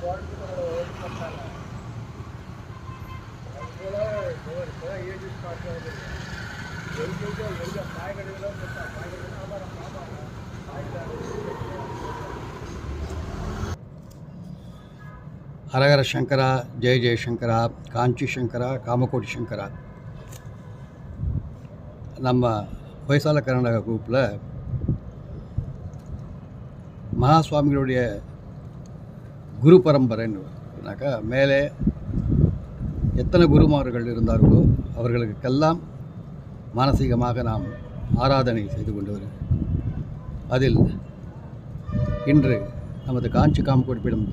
ஹரஹர சங்கரா, ஜெய ஜெயசங்கரா, காஞ்சி சங்கரா, காமகோடி சங்கரா. நம்ம ஹொய்சால கர்நாடகா குரூப்பில் மகாசுவாமிகளுடைய குரு பரம்பரைன்னாக்கா மேலே எத்தனை குருமார்கள் இருந்தார்களோ அவர்களுக்கெல்லாம் மானசீகமாக நாம் ஆராதனை செய்து கொண்டு வருகிறோம். அதில் இன்று நமது காஞ்சி காமகோடி பீடம்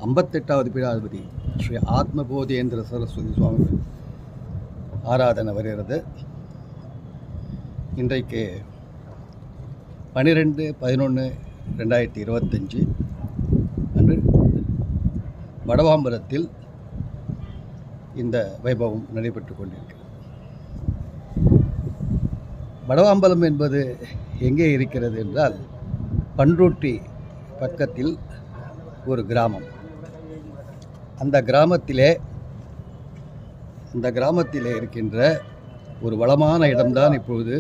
58வது பீடாதிபதி ஸ்ரீ ஆத்மபோதேந்திர சரஸ்வதி சுவாமிகள் ஆராதனை வருகிறது. இன்றைக்கு 12/11/2025 அன்று வடவாம்பலத்தில் இந்த வைபவம் நடைபெற்று கொண்டிருக்கிறது. வடவாம்பலம் என்பது எங்கே இருக்கிறது என்றால் பண்ருட்டி பக்கத்தில் ஒரு கிராமம். அந்த கிராமத்திலே இருக்கின்ற ஒரு வளமான இடம்தான் இப்பொழுது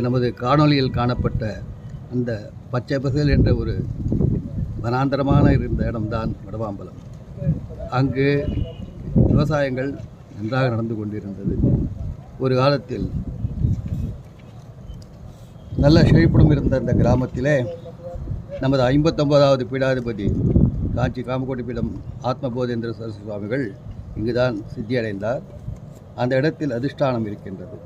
நமது காணொளியில் காணப்பட்ட அந்த பச்சை பசேல் என்ற ஒரு வனாந்தரமான இருந்த இடம்தான் வடவாம்பலம். அங்கு விவசாயங்கள் நன்றாக நடந்து கொண்டிருந்தது. ஒரு காலத்தில் நல்ல செழிப்புடன் இருந்த இந்த கிராமத்திலே நமது 59வது பீடாதிபதி காஞ்சி காமகோடி பீடம் ஆத்மபோதேந்திர சரஸ்வதி சுவாமிகள் இங்குதான் சித்தியடைந்தார். அந்த இடத்தில் அதிஷ்டானம் இருக்கின்றது.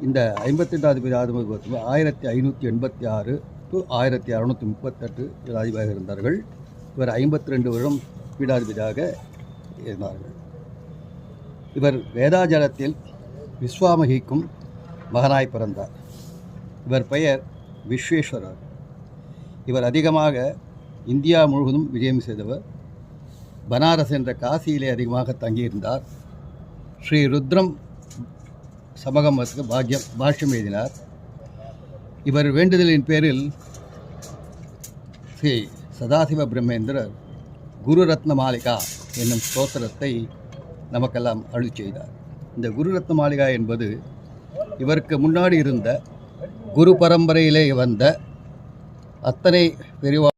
இந்த 58வது பீடாதிபதி 1586 to 1638 பீடாதிபதியாக இருந்தார்கள். இவர் 52 வருடம் பீடாதிபதியாக இருந்தார்கள். இவர் வேதாஜலத்தில் விஸ்வாமகிக்கும் மகனாய் பிறந்தார். இவர் பெயர் விஸ்வேஸ்வரர். இவர் அதிகமாக இந்தியா முழுவதும் விஜயம் செய்தவர். பனாரஸ் என்ற காசியிலே அதிகமாக தங்கியிருந்தார். ஸ்ரீ ருத்ரம் சமகமத்துக்கு பாஷ்யம் எழுதினார். இவர் வேண்டுதலின் பேரில் ஸ்ரீ சதாசிவ பிரம்மேந்திரர் குரு ரத்ன மாளிகா என்னும் ஸ்தோத்திரத்தை நமக்கெல்லாம் அருளி செய்தார். இந்த குரு ரத்ன மாளிகா என்பது இவருக்கு முன்னாடி இருந்த குரு பரம்பரையிலே வந்த அத்தனை பெரியவா